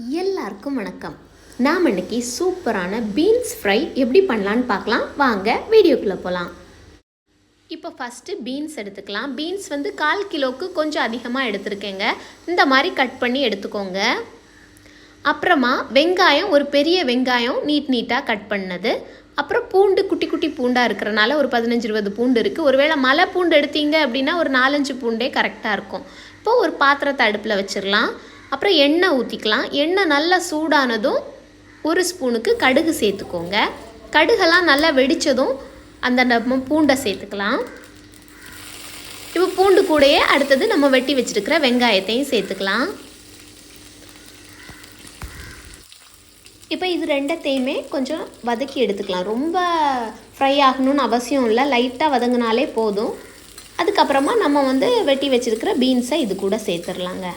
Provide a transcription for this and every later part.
எல்லாருக்கும் வணக்கம். நாம் இன்னைக்கு சூப்பரான பீன்ஸ் ஃப்ரை எப்படி பண்ணலான்னு பார்க்கலாம். வாங்க வீடியோக்குள்ளே போகலாம். இப்போ ஃபஸ்ட்டு பீன்ஸ் எடுத்துக்கலாம். பீன்ஸ் வந்து 1/4 கிலோவுக்கு கொஞ்சம் அதிகமாக எடுத்துருக்கேங்க. இந்த மாதிரி கட் பண்ணி எடுத்துக்கோங்க. அப்புறமா வெங்காயம், ஒரு பெரிய வெங்காயம் நீட்டாக கட் பண்ணது. அப்புறம் பூண்டு, குட்டி குட்டி பூண்டாக இருக்கிறனால ஒரு 15-20 பூண்டு இருக்குது. ஒருவேளை மலை பூண்டு எடுத்தீங்க அப்படின்னா ஒரு 4-5 பூண்டே கரெக்டாக இருக்கும். இப்போது ஒரு பாத்திரத்தை அடுப்பில் வச்சிடலாம். அப்புறம் எண்ணெய் ஊற்றிக்கலாம். எண்ணெய் நல்லா சூடானதும் 1 ஸ்பூனுக்கு கடுகு சேர்த்துக்கோங்க. கடுகெல்லாம் நல்லா வெடித்ததும் அந்த நம்ம பூண்டை சேர்த்துக்கலாம். இப்போ பூண்டு கூடையே அடுத்தது நம்ம வெட்டி வச்சுருக்கிற வெங்காயத்தையும் சேர்த்துக்கலாம். இப்போ இது ரெண்டத்தையுமே கொஞ்சம் வதக்கி எடுத்துக்கலாம். ரொம்ப ஃப்ரை ஆகணும்னு அவசியம் இல்லை, லைட்டாக வதங்கினாலே போதும். அதுக்கப்புறமா நம்ம வந்து வெட்டி வச்சுருக்கிற பீன்ஸை இது கூட சேர்த்துடலாங்க.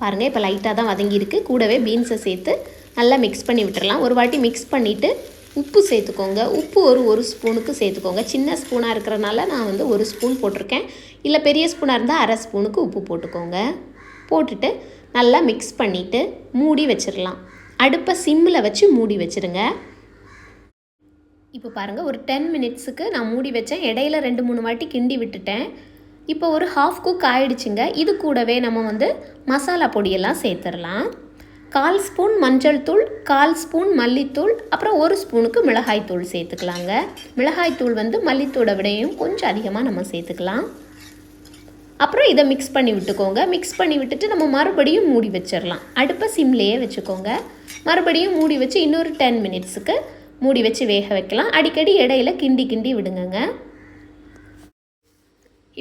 பாருங்கள், இப்போ லைட்டாக தான் வதங்கியிருக்கு. கூடவே பீன்ஸை சேர்த்து நல்லா மிக்ஸ் பண்ணி விட்டுடலாம். ஒரு வாட்டி மிக்ஸ் பண்ணிவிட்டு உப்பு சேர்த்துக்கோங்க. உப்பு ஒரு ஸ்பூனுக்கு சேர்த்துக்கோங்க. சின்ன ஸ்பூனாக இருக்கிறனால நான் வந்து 1 ஸ்பூன் போட்டிருக்கேன். இல்லை பெரிய ஸ்பூனாக இருந்தால் 1/2 ஸ்பூனுக்கு உப்பு போட்டுக்கோங்க. போட்டுட்டு நல்லா மிக்ஸ் பண்ணிவிட்டு மூடி வச்சிடலாம். அடுப்பை சிம்மில் வச்சு மூடி வச்சுருங்க. இப்போ பாருங்கள், ஒரு 10 மினிட்ஸுக்கு நான் மூடி வச்சேன். இடையில 2-3 வாட்டி கிண்டி விட்டுட்டேன். இப்போ ஒரு 1/2 குக் ஆகிடுச்சுங்க. இது கூடவே நம்ம வந்து மசாலா பொடியெல்லாம் சேர்த்துடலாம். 1/4 ஸ்பூன் மஞ்சள் தூள், 1/4 ஸ்பூன் மல்லித்தூள், அப்புறம் 1 ஸ்பூனுக்கு மிளகாய்த்தூள் சேர்த்துக்கலாங்க. மிளகாய்த்தூள் வந்து மல்லித்தூளை விடையும் கொஞ்சம் அதிகமாக நம்ம சேர்த்துக்கலாம். அப்புறம் இதை மிக்ஸ் பண்ணி விட்டுக்கோங்க. மிக்ஸ் பண்ணி விட்டுட்டு நம்ம மறுபடியும் மூடி வச்சிடலாம். அடுப்பை சிம்லேயே வச்சுக்கோங்க. மறுபடியும் மூடி வச்சு இன்னொரு 10 மினிட்ஸுக்கு மூடி வச்சு வேக வைக்கலாம். அடிக்கடி இடையில கிண்டி விடுங்க.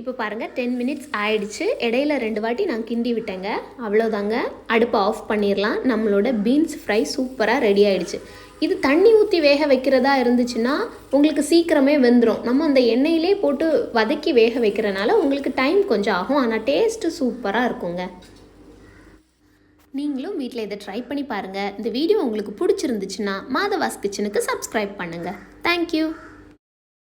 இப்போ பாருங்கள், 10 மினிட்ஸ் ஆயிடுச்சு. இடையில 2 வாட்டி நான் கிண்டி விட்டேங்க. அவ்வளோதாங்க, அடுப்பை ஆஃப் பண்ணிடலாம். நம்மளோட பீன்ஸ் ஃப்ரை சூப்பராக ரெடி ஆகிடுச்சு. இது தண்ணி ஊற்றி வேக வைக்கிறதா இருந்துச்சுன்னா உங்களுக்கு சீக்கிரமே வெந்துடும். நம்ம அந்த எண்ணெயிலே போட்டு வதக்கி வேக வைக்கிறனால உங்களுக்கு டைம் கொஞ்சம் ஆகும். ஆனால் டேஸ்ட்டு சூப்பராக இருக்குங்க. நீங்களும் வீட்டில் இதை ட்ரை பண்ணி பாருங்கள். இந்த வீடியோ உங்களுக்கு பிடிச்சிருந்துச்சுன்னா மாதவாஸ் கிச்சனுக்கு சப்ஸ்கிரைப் பண்ணுங்கள். தேங்க்யூ.